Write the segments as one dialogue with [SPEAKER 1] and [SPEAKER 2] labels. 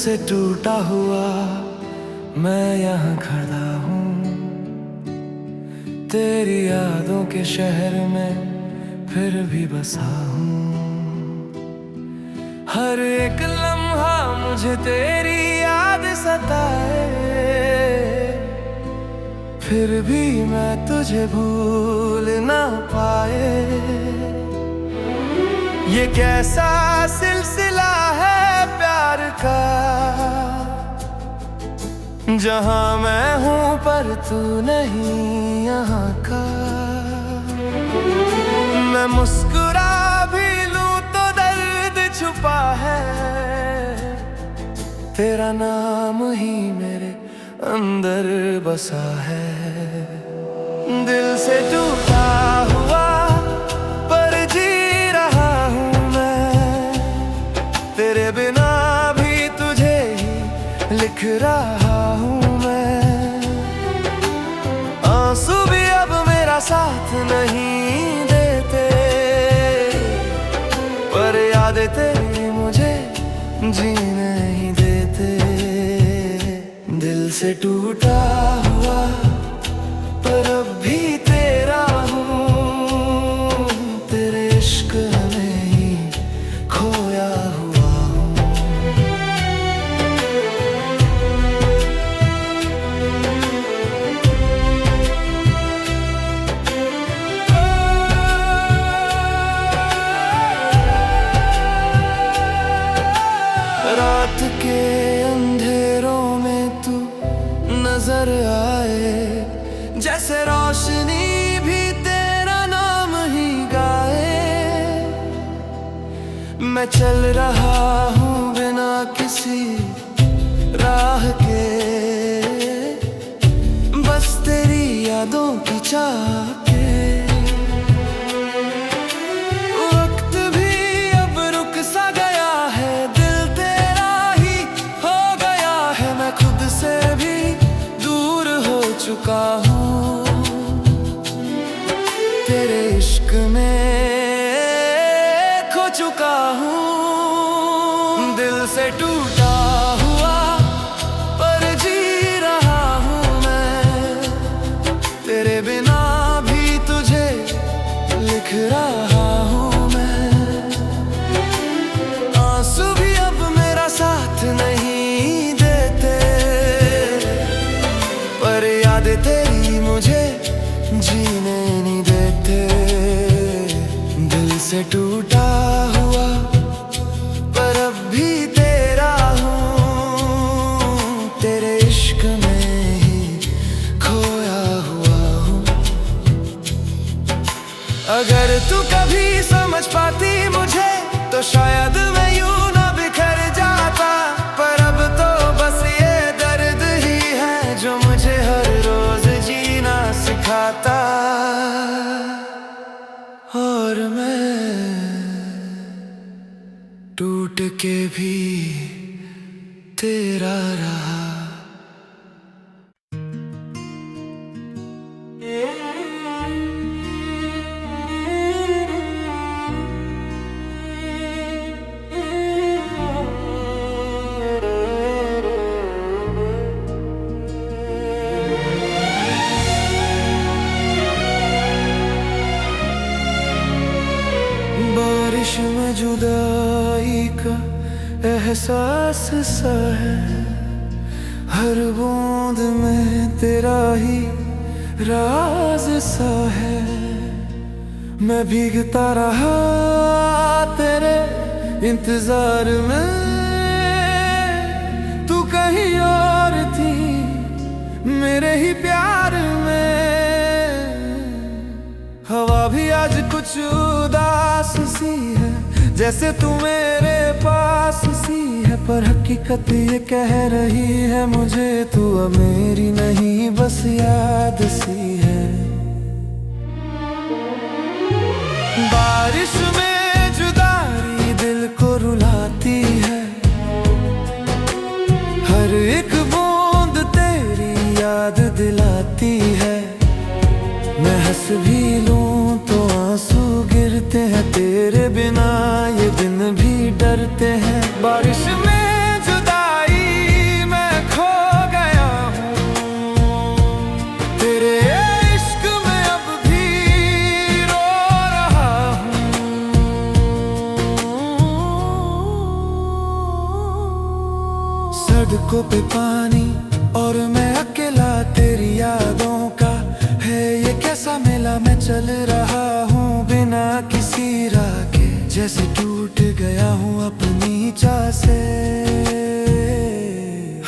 [SPEAKER 1] से टूटा हुआ मैं यहाँ खड़ा हूँ, तेरी यादों के शहर में फिर भी बसा हूँ। हर एक लम्हा मुझे तेरी याद सताए, फिर भी मैं तुझे भूल ना पाए। ये कैसा सिलसिला है प्यार का, जहां मैं हूं पर तू नहीं यहाँ का। मैं मुस्कुरा भी लूं तो दर्द छुपा है, तेरा नाम ही मेरे अंदर बसा है। दिल से टूटा हुआ पर जी रहा हूँ मैं, तेरे बिना भी तुझे ही लिख रहा हूँ मैं। आंसू भी अब मेरा साथ नहीं देते, पर यादें तेरी मुझे जीने ही देते। दिल से टूटा हुआ पर अब भी तेरा हूँ, तेरे इश्क में ही खोया हुआ हूँ। रात के अंधेरों में तू नजर आए, जैसे रोशनी भी तेरा नाम ही गाए। मैं चल रहा हूँ बिना किसी राह के, बस तेरी यादों की चाह के। वक्त भी अब रुक सा गया है, दिल तेरा ही हो गया है। मैं खुद से भी दूर हो चुका हूँ, तेरे इश्क में खो चुका हूँ। दिल से टूटा हुआ पर जी रहा हूँ मैं, तेरे बिना भी तुझे लिख रहा हूँ मैं। आंसू भी अब मेरा साथ नहीं देते, पर यादें तेरी मुझे जीने नहीं देते। दिल से टूटा हुआ पर अब भी तेरा हूँ, तेरे इश्क में ही खोया हुआ हूँ। अगर तू कभी समझ पाती मुझे तो शायद मैं यूं ना बिखर जाता, पर अब तो बस ये दर्द ही है जो मुझे हर रोज जीना सिखाता। और मैं टूट के भी तेरा रहा। बारिश में जुदाई का एहसास सा है, हर बूंद में तेरा ही राज सा है। मैं भीगता रहा तेरे इंतजार में, तू कहीं और थी मेरे ही प्यार में। हवा भी आज कुछ उदास सी है, जैसे तू मेरे पास सी है, पर हकीकत ये कह रही है मुझे तू अब मेरी नहीं बस याद सी है। बारिश में जुदाई दिल को रुलाती है, हर एक बूंद तेरी याद दिलाती है। मैं हंस भी लूं तो आंसू गिरते हैं, तेरे बिना ये दिन भी डरते हैं। बारिश में जुदाई सड़कों पे पानी और मैं अकेला तेरी यादों का है ये कैसा मेला। मैं चल रहा हूँ बिना किसी राह के, जैसे टूट गया हूँ अपनी चाह से।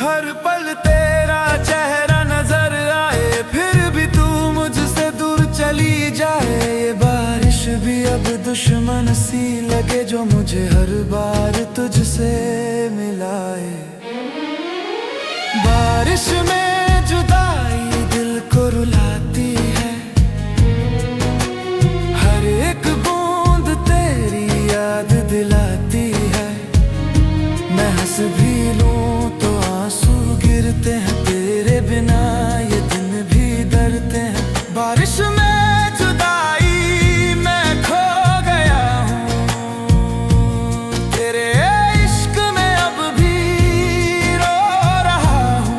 [SPEAKER 1] हर पल तेरा चेहरा नजर आए, फिर भी तू मुझसे दूर चली जाए। ये बारिश भी अब दुश्मन सी लगे जो मुझे हर बार तुझसे मिलाए। बारिश में जुदाई दिल को रुलाती है, हर एक बूंद तेरी याद दिलाती है। मैं हंस भी लूं तो आंसू गिरते हैं, तेरे बिना ये दिन भी डरते हैं। बारिश में जुदाई मैं खो गया हूँ, तेरे इश्क में अब भी रो रहा हूँ।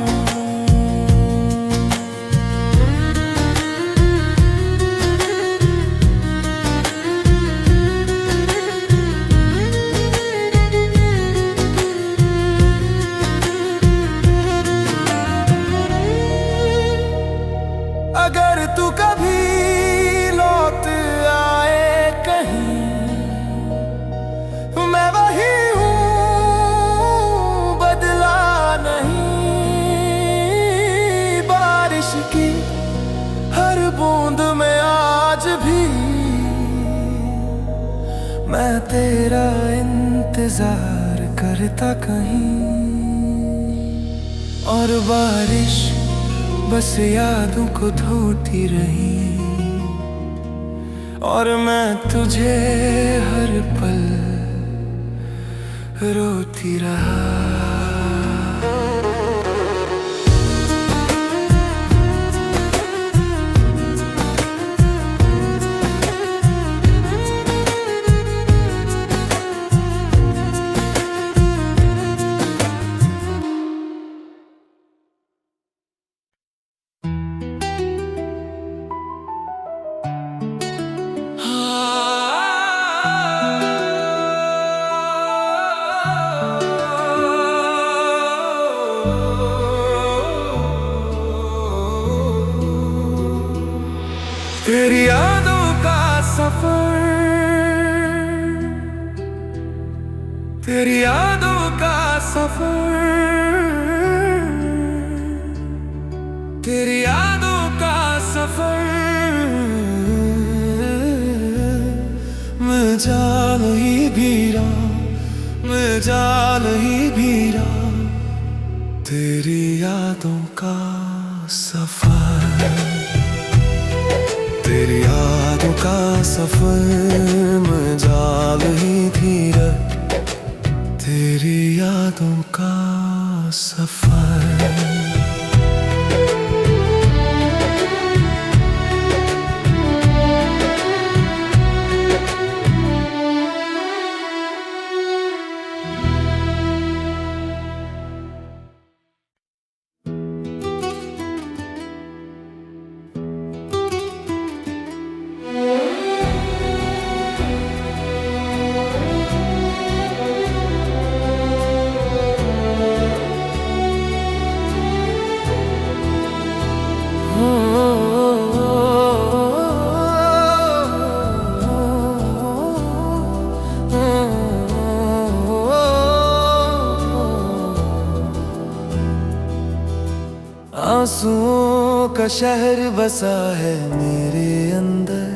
[SPEAKER 1] अगर तू कभी लौट आए कहीं, मैं वही हूँ, बदला नहीं। बारिश की हर बूंद में आज भी मैं तेरा इंतजार करता कहीं। और बारिश बस यादों को धोती रही, और मैं तुझे हर पल रोती रहा। तेरी यादों का सफर, तेरी यादों का सफर, तेरी यादों का सफर। मैं जान ही भी रहा, मैं जान ही भी रहा, तेरी यादों का सफर। तेरी यादों का सफर में जाल ही धीरा, तेरी यादों का सफर। आंसुओं का शहर बसा है मेरे अंदर,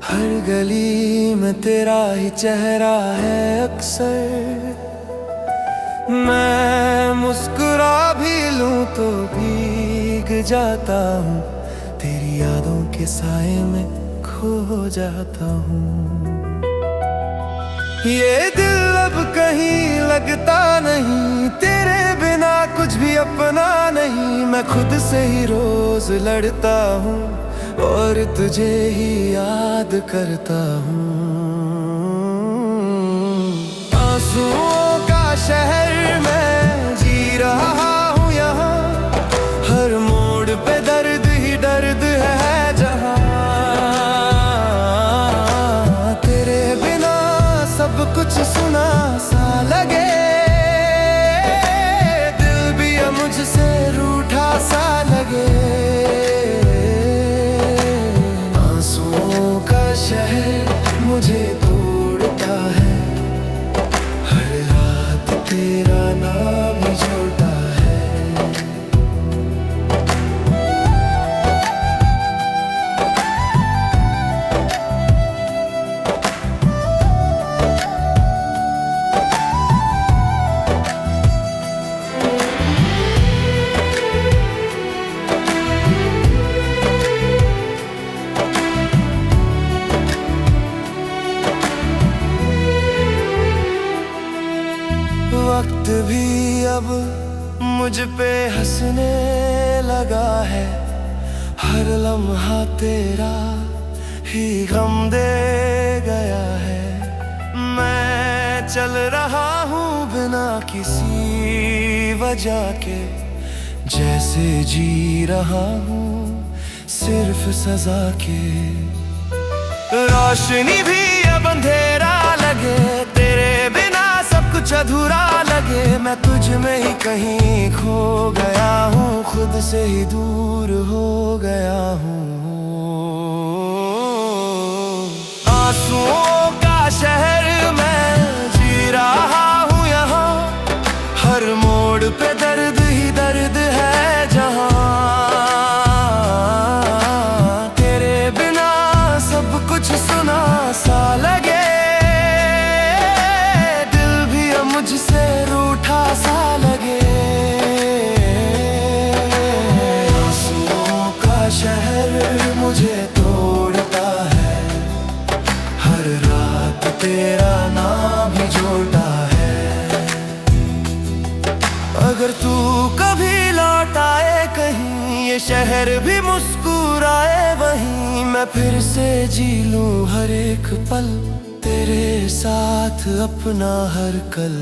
[SPEAKER 1] हर गली में तेरा ही चेहरा है अक्सर। मैं मुस्कुरा भी लूं तो भीग जाता हूँ, तेरी यादों के साए में खो जाता हूँ। ये दिल अब कहीं लगता नहीं, तेरे बिना कुछ भी अपना नहीं। मैं खुद से ही रोज लड़ता हूँ और तुझे ही याद करता हूँ। आंसुओं का शहर मैं जी रहा हूँ यहाँ, हर मोड़ पे दर्द ही दर्द है जहाँ। तेरे बिना सब कुछ सुना सा लगे, अब मुझ पे हंसने लगा है। हर लम्हा तेरा ही गम दे गया है। मैं चल रहा हूँ बिना किसी वजह के, जैसे जी रहा हूँ सिर्फ सजा के। रोशनी भी अब अंधेरा लगे, तेरे बिना सब कुछ अधूरा लगे। मैं तुझ में ही कहीं खो गया हूँ, खुद से ही दूर हो गया हूँ। आंसुओं का शहर मैं जी रहा हूँ यहाँ, हर मोड़ पे दर्द ही दर्द है जहाँ। तेरे बिना सब कुछ सुना सा लगे, दिल भी अब मुझसे रूठा सा लगे। आंसुओं का शहर मुझे तोड़ता है, हर रात तेरा नाम ही जोड़ता है। अगर तू कभी लौट आए कहीं, ये शहर भी मुस्कुराए वहीं, मैं फिर से जी लूं हर एक पल तेरे साथ अपना हर कल।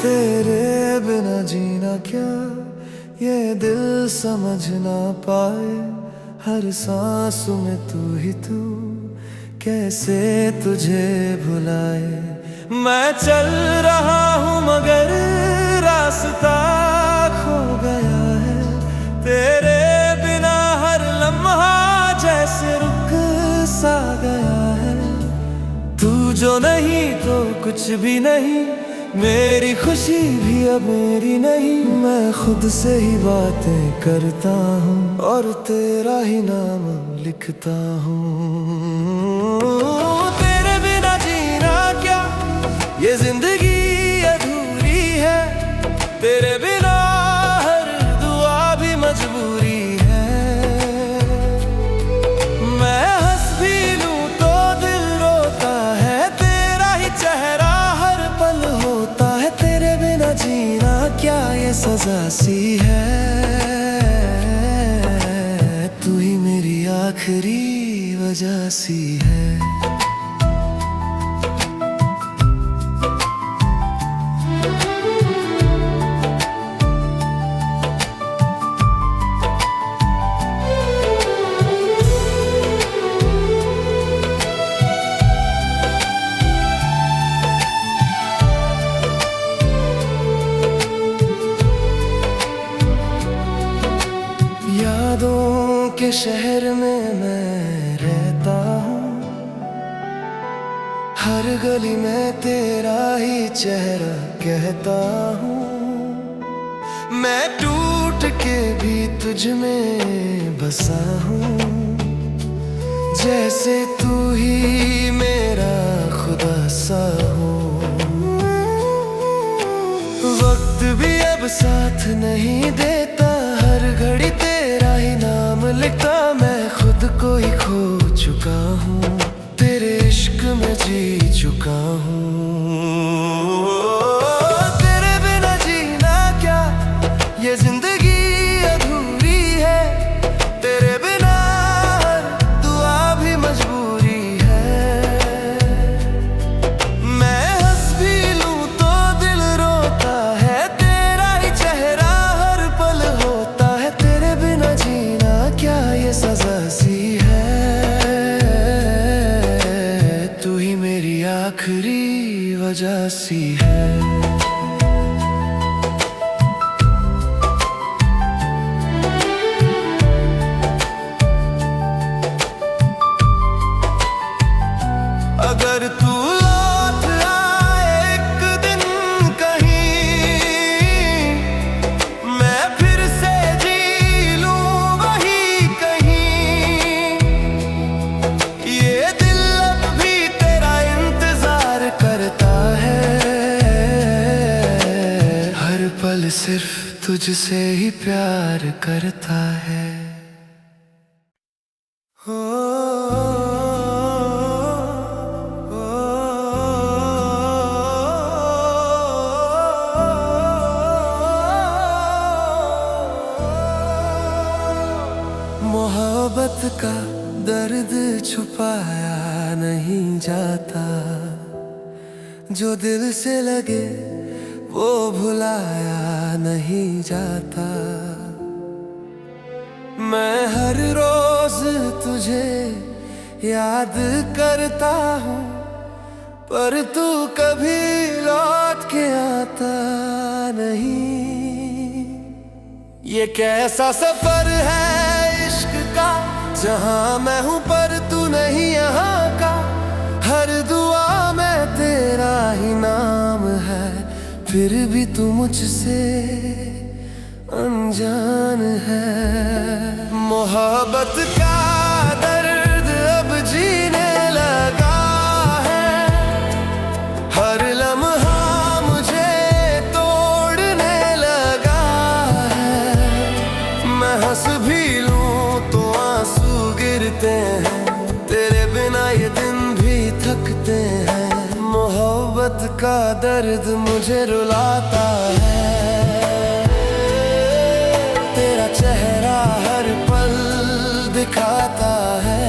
[SPEAKER 1] तेरे बिना जीना क्या ये दिल समझ ना पाए, हर सांस में तू ही तू, कैसे तुझे भुलाए। मैं चल रहा हूँ मगर रास्ता खो गया है, तेरे बिना हर लम्हा जैसे रुक सा गया है। तू जो नहीं तो कुछ भी नहीं, मेरी खुशी भी अब मेरी नहीं। मैं खुद से ही बातें करता हूँ और तेरा ही नाम लिखता हूँ। तेरे बिना जीना क्या ये जिंदगी अधूरी है, तेरे बिना हर दुआ भी मजबूरी है। मैं हंस भी लूं तो दिल रोता है, तेरा ही चेहरा हर पल होता है। तेरे बिना जीना क्या ये सजा सी है, तू ही मेरी आखिरी वजह सी है। यादों के शहर में मैं रहता हूँ, हर गली में तेरा ही चेहरा कहता हूँ। मैं टूट के भी तुझ में बसा हूँ, जैसे तू ही मेरा खुदा सा हो। वक्त भी अब साथ नहीं देता, हर घड़ी तेरा ही नाम लिखता। मैं खुद को ही खो चुका हूँ, तेरे इश्क में जी चुका हूँ। तेरे बिना जीना क्या ये जिंदगी अधूरी है, तेरे बिना हर दुआ भी मजबूरी है। मैं हंस भी लूं तो दिल रोता है, तेरा ही चेहरा हर पल होता है। तेरे बिना जीना क्या ये सजा सी है, तू ही मेरी आखिरी वजह सी है। अगर तू लौट आए एक दिन कहीं, मैं फिर से जी लूं वही कहीं। ये दिल सिर्फ तुझसे ही प्यार करता है। हो मोहब्बत का दर्द छुपाया नहीं जाता, जो दिल से लगे वो भुलाया नहीं जाता। मैं हर रोज तुझे याद करता हूँ, पर तू कभी लौट के आता नहीं। ये कैसा सफर है इश्क का, जहाँ मैं हूँ पर तू नहीं यहाँ का। हर दुआ में तेरा ही नाम है, फिर भी तू मुझसे अनजान है। मोहब्बत का दर्द अब जीने लगा है, हर लम्हा मुझे तोड़ने लगा है। मैं हंस भी लूं तो आंसू गिरते हैं, तेरे बिना ये दिन भी थकते हैं। मोहब्बत का दर्द मुझे रुलाता है, तेरा चेहरा हर पल दिखाता है।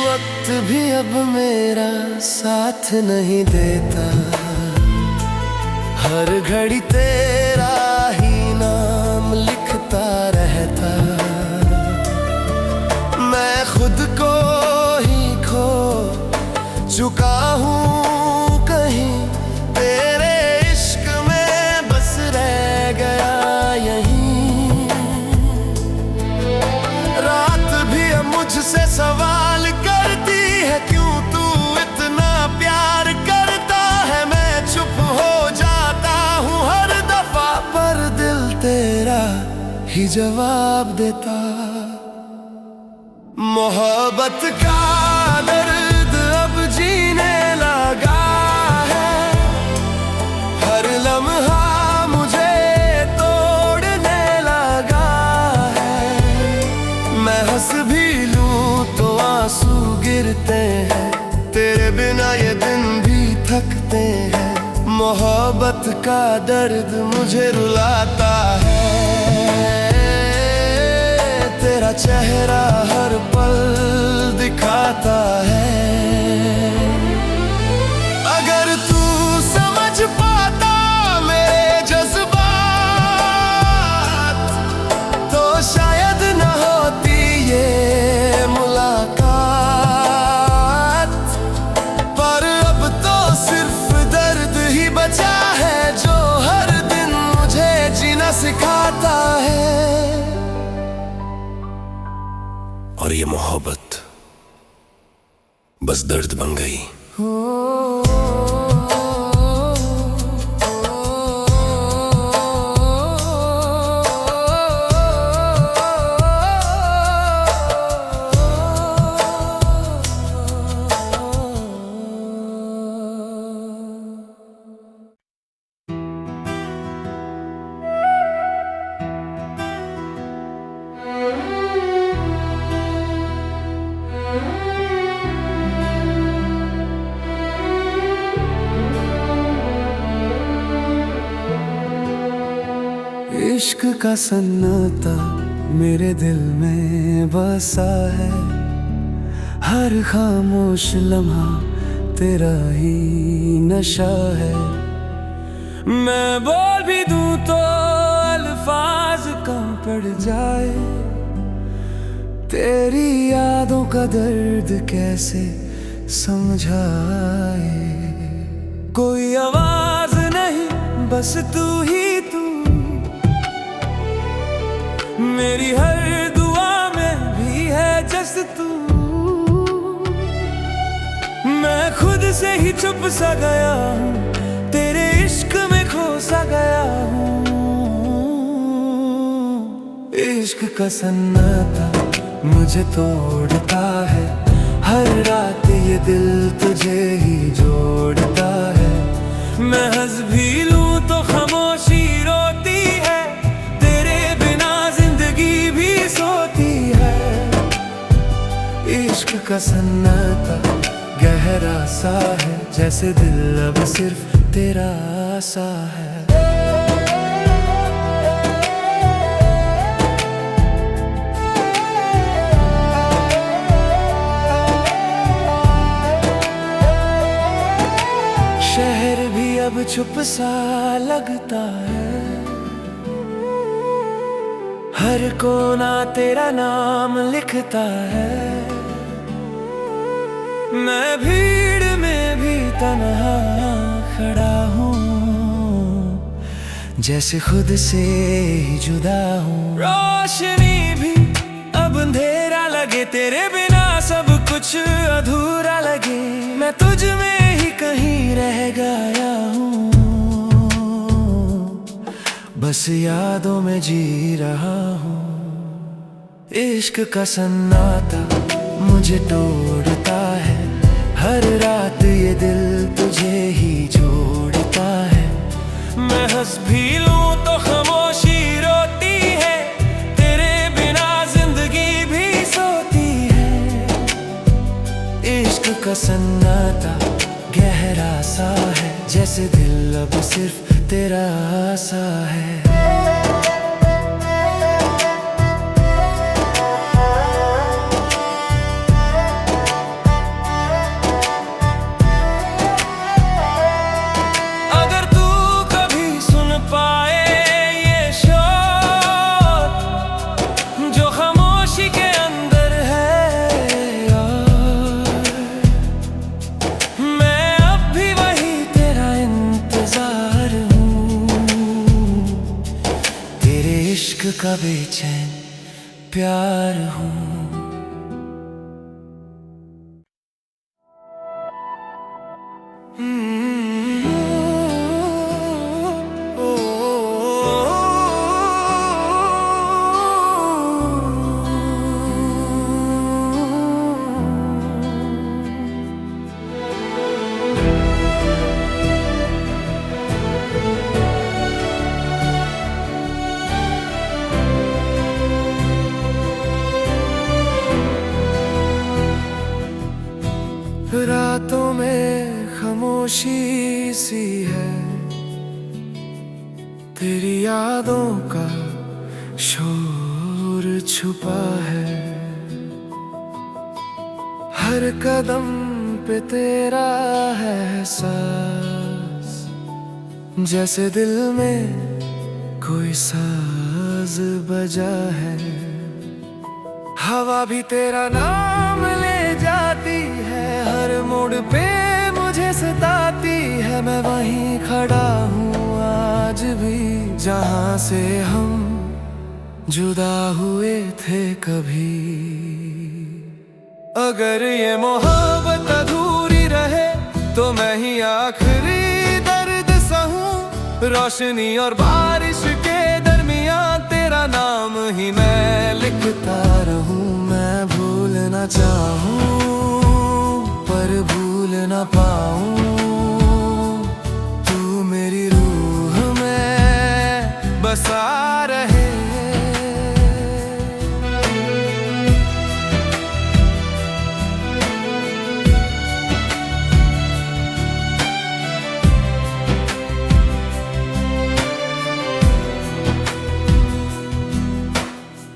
[SPEAKER 1] वक्त भी अब मेरा साथ नहीं देता, हर घड़ी तेरा ही नाम लिखता रहता। मैं खुद को ही खो चुका हूँ कहीं, तेरे इश्क में बस रह गया यहीं। रात भी अब मुझसे सवाल करती है, क्यों तू इतना प्यार करता है। मैं चुप हो जाता हूँ हर दफा, पर दिल तेरा ही जवाब देता। मोहब्बत का दर्द अब जीने लगा है, हर लम्हा मुझे तोड़ने लगा है। मैं हंस भी लूं तो आंसू गिरते हैं, तेरे बिना ये दिन भी थकते हैं। मोहब्बत का दर्द मुझे रुलाता है, तेरा चेहरा हर पल दिखाता है। अगर तू समझ पाता मेरे जज्बात, तो शायद न होती ये मुलाकात। पर अब तो सिर्फ दर्द ही बचा है, जो हर दिन मुझे जीना सिखाता है।
[SPEAKER 2] और ये मोहब्बत बस दर्द बन गई।
[SPEAKER 1] इश्क का सन्नाटा मेरे दिल में बसा है, हर खामोश लम्हा तेरा ही नशा है। मैं बोल भी दूं तो अल्फाज कम पड़ जाए, तेरी यादों का दर्द कैसे समझाए। कोई आवाज नहीं बस तू ही तू, मेरी हर दुआ में भी है जस तू। मैं खुद से ही चुप सा गया हूँ, तेरे इश्क में खो सा गया हूँ। इश्क का सन्नाटा मुझे तोड़ता है, हर रात ये दिल तुझे ही जोड़ता है। मैं हंस भी लूं तो खामोशी रोती है, तेरे बिना जिंदगी भी सोती है। इश्क का सन्नाटा गहरा सा है, जैसे दिल अब सिर्फ तेरा सा है। शहर भी अब चुप सा लगता है, हर कोना तेरा नाम लिखता है। मैं भीड़ में भी तन्हा खड़ा हूँ, जैसे खुद से ही जुदा हूँ। रोशनी भी अब अंधेरा लगे, तेरे बिना सब कुछ अधूरा लगे। मैं तुझ में ही कहीं रह गया हूँ, बस यादों में जी रहा हूँ। इश्क का सन्नाटा मुझे तोड़ता है, हर रात ये दिल तुझे ही जोड़ता है। मैं हंस भी लूं तो खामोशी रोती है, तेरे बिना जिंदगी भी सोती है। इश्क का सन्नाटा गहरा सा है, जैसे दिल अब सिर्फ तेरा सा है। अगर तू कभी सुन पाए ये शोर जो खामोशी के अंदर है यार, मैं अब भी वही तेरा इंतजार हूँ। तेरे इश्क का बेचैन प्यार हूँ। रातों में खामोशी सी है, तेरी यादों का शोर छुपा है। हर कदम पे तेरा है एहसास, जैसे दिल में कोई साज बजा है। हवा भी तेरा नाम ले जाती है, हर मोड़ पे मुझे सताती है। मैं वहीं खड़ा हूँ आज भी, जहाँ से हम जुदा हुए थे कभी। अगर ये मोहब्बत अधूरी रहे तो मैं ही आखिरी दर्द सहूं। रोशनी और बारिश के दरमियान तेरा नाम ही मैं लिखता रहूं। मैं भूलना चाहूं पर भूल ना पाऊं, तू मेरी रूह में बसा रहे।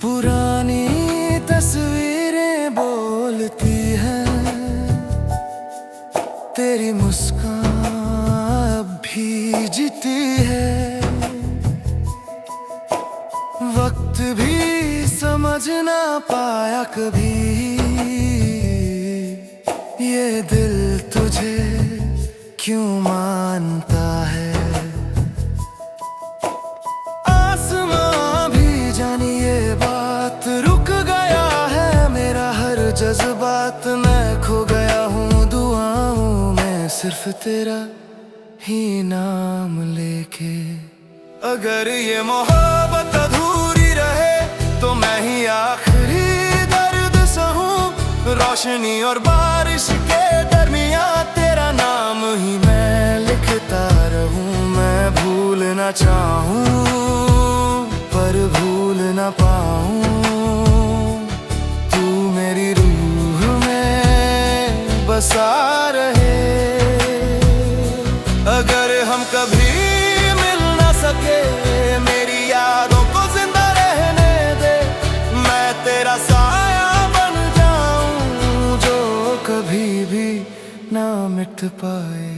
[SPEAKER 1] पुरानी तस्वीरें बोलती हैं, तेरी मुस्कान अब भी जीती है। वक्त भी समझ ना पाया कभी, ये दिल तुझे क्यों मानता है। आसमां भी जानी ये बात, रुक गया है मेरा हर जज्बात। मैं खो गया हूँ दुआओं में सिर्फ तेरा ही नाम लेके। अगर ये मोहब्बत अधूरी रहे तो मैं ही आखिरी दर्द सहूं। रोशनी और बारिश के दरमियां तेरा नाम ही मैं लिखता रहूं। मैं भूल ना चाहूं पर भूल ना पाऊं। तू मेरी रूह में बसा रहे। अगर हम कभी मिल ना सके मेरी यादों को जिंदा रहने दे। मैं तेरा साया बन जाऊं जो कभी भी ना मिट पाए।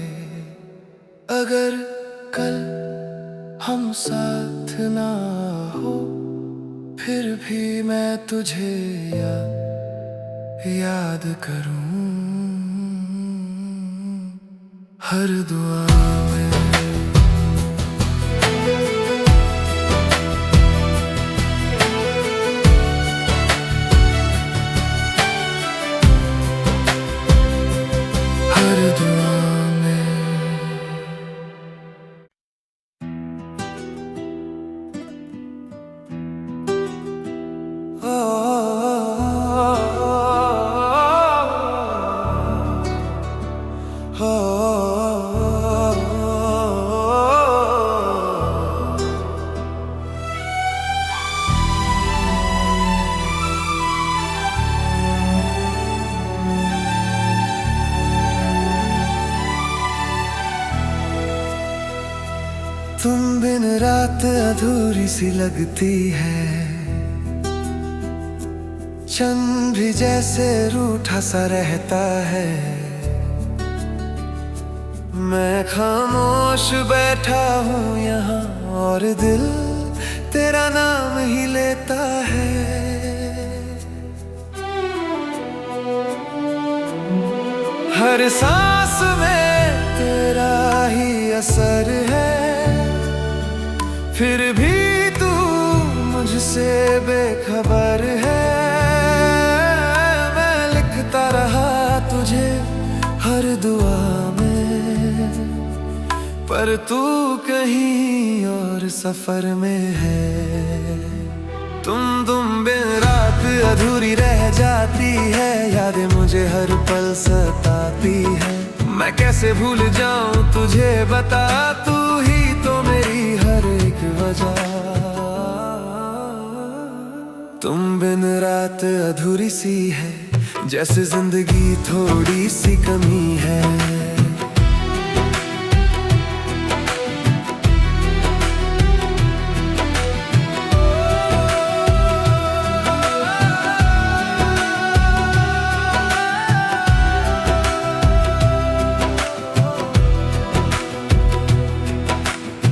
[SPEAKER 1] अगर कल हम साथ ना हो फिर भी मैं तुझे याद करूं हर दुआ में। हर दुआ में। तुम बिन रात अधूरी सी लगती है। चंद भी जैसे रूठा सा रहता है। मैं खामोश बैठा हूँ यहाँ और दिल तेरा नाम ही लेता है। हर सांस में तेरा ही असर है। फिर भी तू मुझसे बेखबर है। मैं लिखता रहा तुझे हर दुआ में पर तू कहीं और सफर में है। तुम बिन रात अधूरी रह जाती है। यादें मुझे हर पल सताती है। मैं कैसे भूल जाऊं तुझे बता। तू ही तो मेरी हर एक वजह। तुम बिन रात अधूरी सी है जैसे जिंदगी थोड़ी सी कमी है।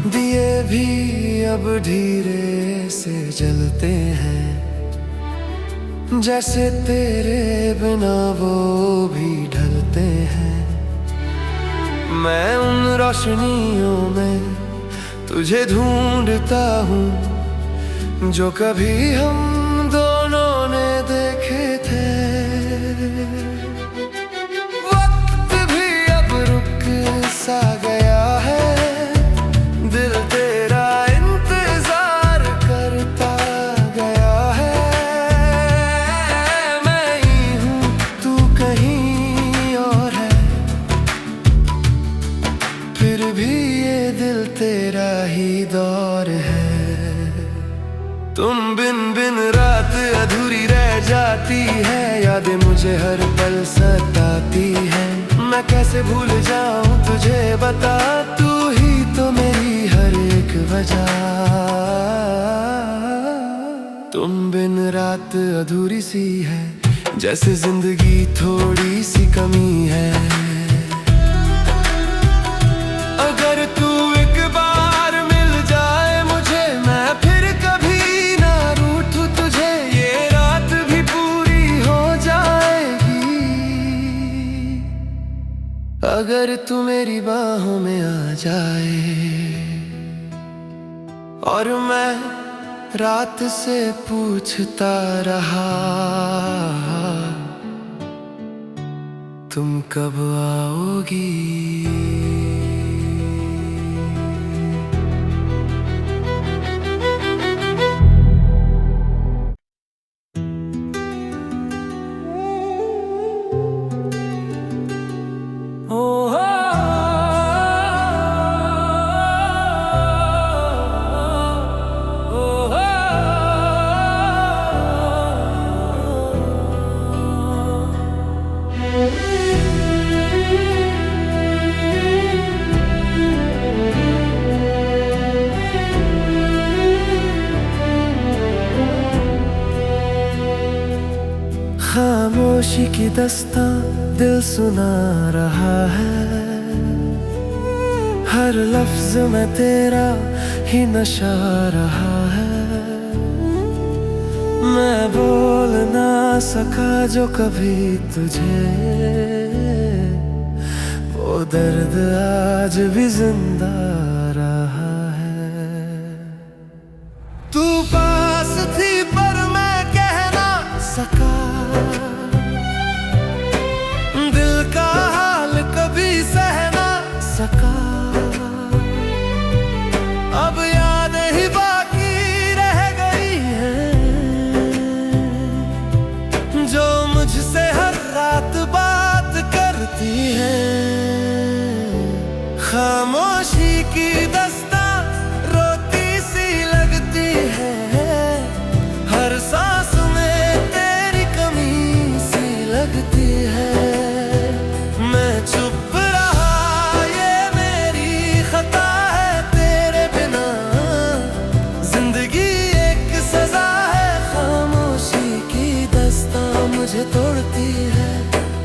[SPEAKER 1] दिए भी अब धीरे से जलते हैं। जैसे तेरे बिना वो भी ढलते हैं। मैं उन रोशनियों में तुझे ढूंढता हूँ जो कभी हम दोनों ने देखे थे। वक्त भी अब रुक सा गया है। दिल तेरा इंतजार करता गया है। मैं ही हूँ तू कहीं और है। फिर भी ये दिल तेरा ही दौर है। तुम बिन रात अधूरी रह जाती है। यादें मुझे हर पल सताती है। मैं कैसे भूल जाऊं तुझे बता। तू ही तो मेरी हर एक वजह। तुम बिन रात अधूरी सी है जैसे जिंदगी थोड़ी सी कमी है। अगर तू एक बार मिल जाए मुझे मैं फिर कभी ना रूठूं तुझे। ये रात भी पूरी हो जाएगी अगर तू मेरी बाहों में आ जाए। और मैं रात से पूछता रहा तुम कब आओगी। की दस्तां दिल सुना रहा है, हर लफ्ज में तेरा ही नशा रहा है। मैं बोल ना सका जो कभी तुझे, वो दर्द आज भी जिंदा रहा है। तू पास थी पर मैं कह ना सका, दिल का हाल कभी सह ना सका। अब याद ही बाकी रह गई है, जो मुझसे हर रात बात करती है। खामोशी की दस्तां रोती सी लगती है, हर सांस में तेरी कमी सी लगती है। मैं चुप रहा ये मेरी खता है, तेरे बिना जिंदगी एक सजा है। खामोशी की दस्तां मुझे तोड़ती है,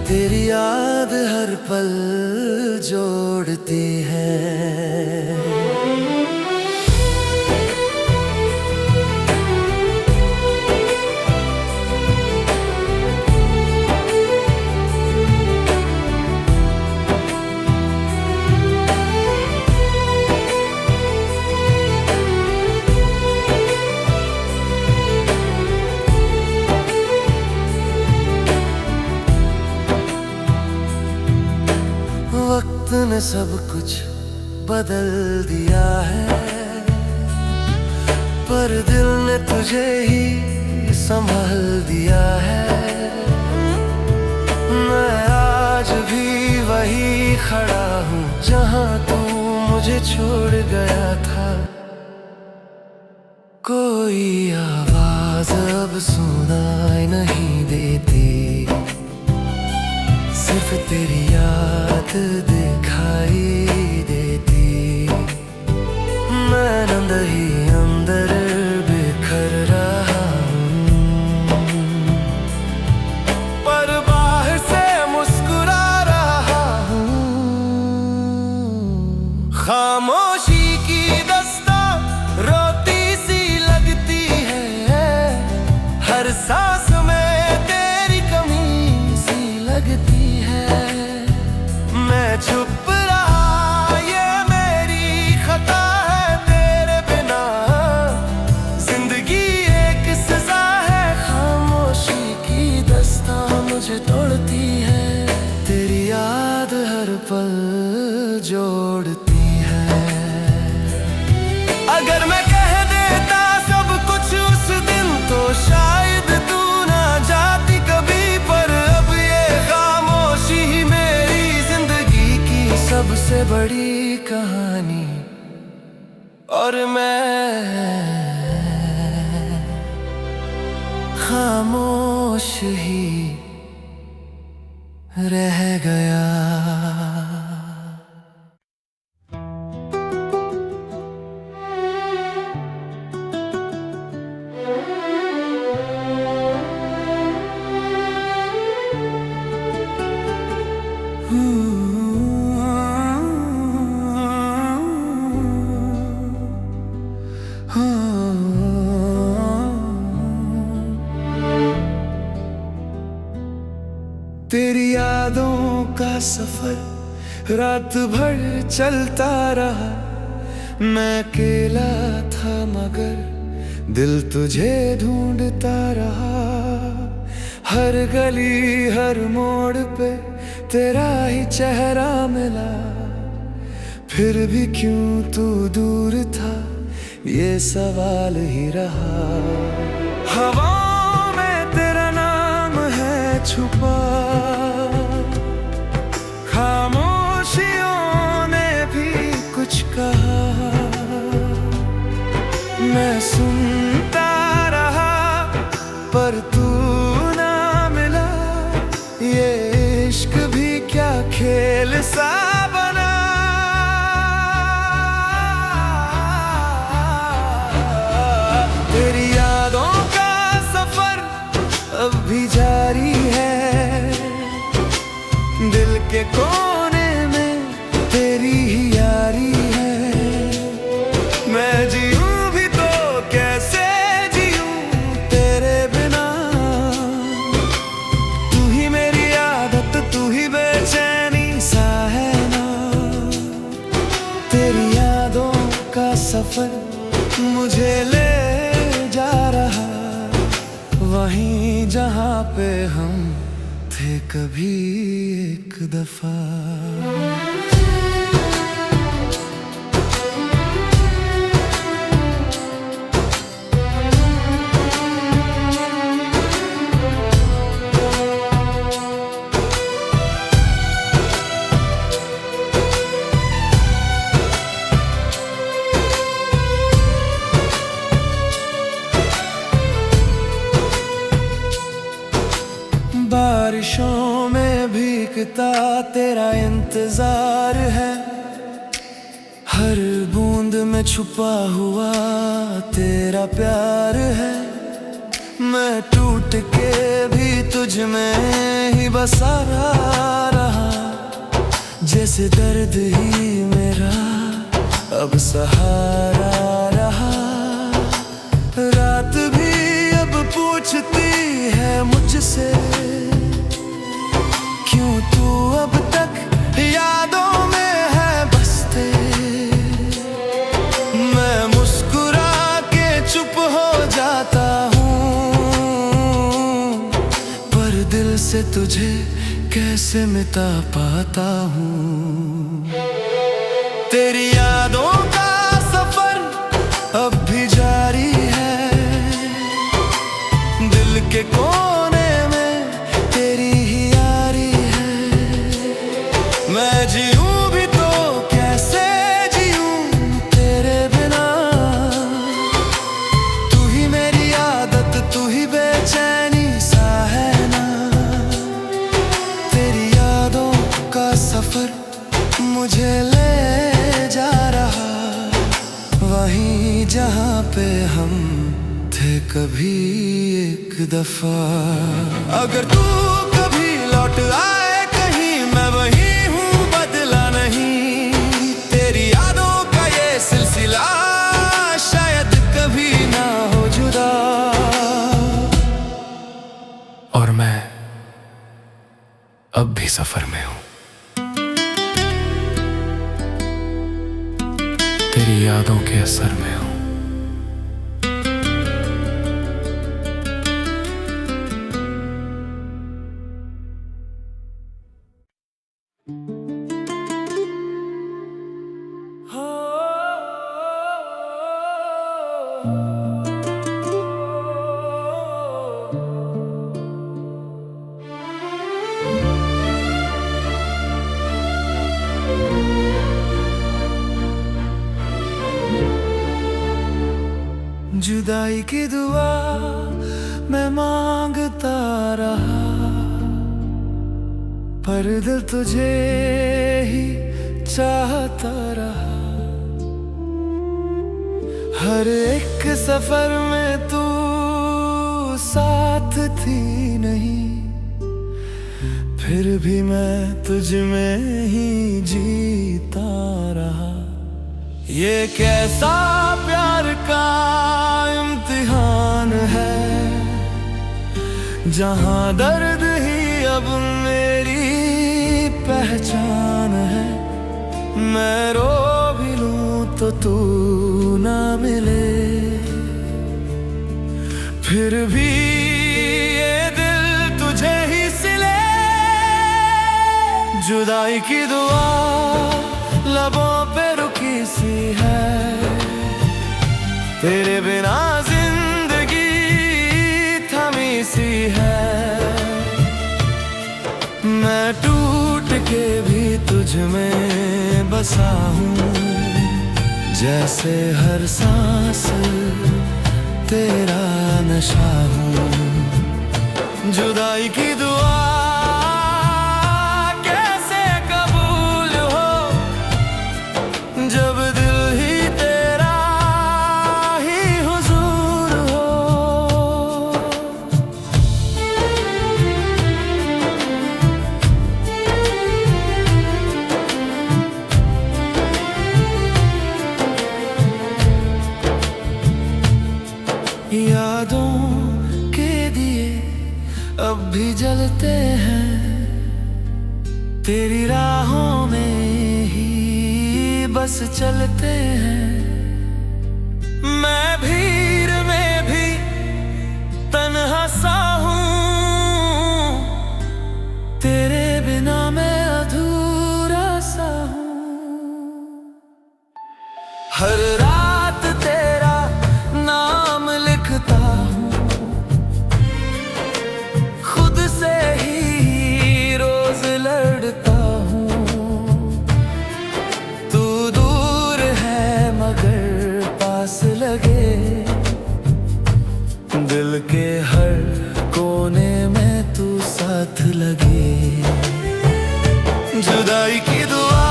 [SPEAKER 1] तेरी याद हर पल जोड़ती है। वक्त ने सब कुछ बदल दिया है, पर दिल ने तुझे ही संभाल दिया है। मैं आज भी वही खड़ा हूँ जहाँ तू मुझे छोड़ गया था। कोई आवाज अब सुनाई नहीं देती, सिर्फ तेरी याद दिखाई देती। मैं अंदर ही अंदर बिखर रहा हूँ, पर बाहर से मुस्कुरा रहा हूँ। खामोशी की दस्तां रोती सी लगती है, हर सांस में तेरी कमी सी लगती है। मैं चुप रहा ये मेरी खता है, तेरे बिना जिंदगी एक सजा है। खामोशी की दस्तां मुझे तोड़ती है, तेरी याद हर पल जोड़ती है। अगर मैं कह देता सब कुछ उस दिन तो शायद तू ना जाती कभी, पर अब ये खामोशी ही मेरी जिंदगी की सबसे बड़ी कहानी। और मैं खामोश ही रह गया। तेरी यादों का सफर रात भर चलता रहा, मैं अकेला था मगर दिल तुझे ढूंढता रहा। हर गली हर मोड़ पे तेरा ही चेहरा मिला, फिर भी क्यों तू दूर था ये सवाल ही रहा। हवाओं में तेरा नाम है छुपा, खामोशियों ने भी कुछ कहा। मैं सुनता रहा पर तू ना मिला, ये इश्क भी क्या खेल सा बना। तेरी यादों का सफर अब भी जारी है, के कोने में तेरी ही यारी है। मैं जीऊं भी तो कैसे जीऊं तेरे बिना। तू ही मेरी आदत, तू ही बेचैनी सा है ना। तेरी यादों का सफर मुझे ले जा रहा वहीं जहाँ पे हम थे कभी एक दफा। बारिशों में भीगता तेरा इंतजार है। हर बूंद में छुपा हुआ तेरा प्यार है। मैं टूट के भी तुझ में ही बसा रहा। जैसे दर्द ही मेरा अब सहारा रहा। रात भी अब पूछती है मुझसे, क्यों तू अब तक यादों में है बसते। मैं मुस्कुरा के चुप हो जाता हूँ, पर दिल से तुझे कैसे मिटा पाता हूँ। तेरी यादों का सफर अब भी जारी है। दिल के कोने में तेरी ही यारी है। मैं जीऊं भी तो कैसे जीऊं तेरे बिना। तू ही मेरी आदत, तू ही बेचैनी सा है ना। तेरी यादों का सफर मुझे ले जा रहा वहीं जहाँ पे हम थे कभी एक दफा। अगर तू कभी लौट आए कहीं, मैं वहीं हूँ, बदला नहीं। तेरी यादों का ये सिलसिला शायद कभी ना हो जुदा।
[SPEAKER 2] और मैं अब भी सफर में हूं, तेरी यादों के असर में हूं।
[SPEAKER 1] जुदाई की दुआ मैं मांगता रहा, पर दिल तुझे ही चाहता रहा। हर एक सफर में तू साथ थी नहीं, फिर भी मैं तुझ में ही जीता रहा। ये कैसा प्यार का इम्तिहान है, जहाँ दर्द ही अब मेरी पहचान है। मैं रो भी लूं तो तू ना मिले, फिर भी ये दिल तुझे ही सिले। जुदाई की दुआ लबों पे रुकी सी है, तेरे बिना जिंदगी थमी सी है। मैं टूट के भी तुझ में बसा हूँ, जैसे हर सांस तेरा नशा हूँ। जुदाई की दुआ कैसे कबूल हो, जब दिल ही तेरा ही हुजूर हो। तेरी राहों में ही बस चलते हैं। मैं भीड़ में भी तन्हा सा हूँ, तेरे बिना मैं अधूरा सा हूँ। हर रात तेरा नाम लिखता हूँ, खुद से ही रोज लड़ता हूँ। तू दूर है मगर पास लगे, दिल के हर कोने में तू साथ लगे। जुदाई की दुआ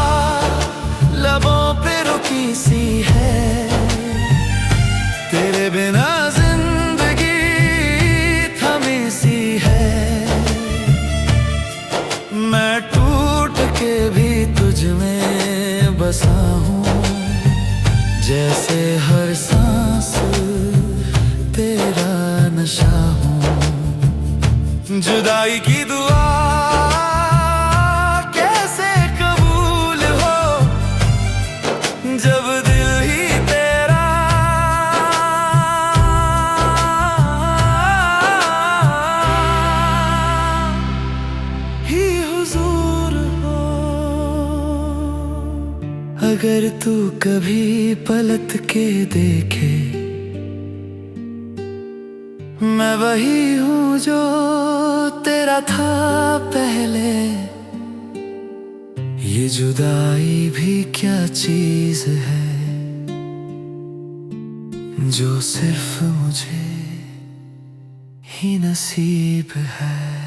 [SPEAKER 1] लबों पे रुकी सी है, तेरे बिना जिंदगी थमी सी है। मैं टूट के भी तुझ में बसा हूँ, जैसे हर सांस तेरा नशा हूँ। जुदाई की दुआ कैसे कबूल हो, जब दिल ही तेरा ही हुजूर हो। अगर तू कभी पलट के देखे, मैं वही हूँ जो तेरा था पहले। ये जुदाई भी क्या चीज है, जो सिर्फ मुझे ही नसीब है।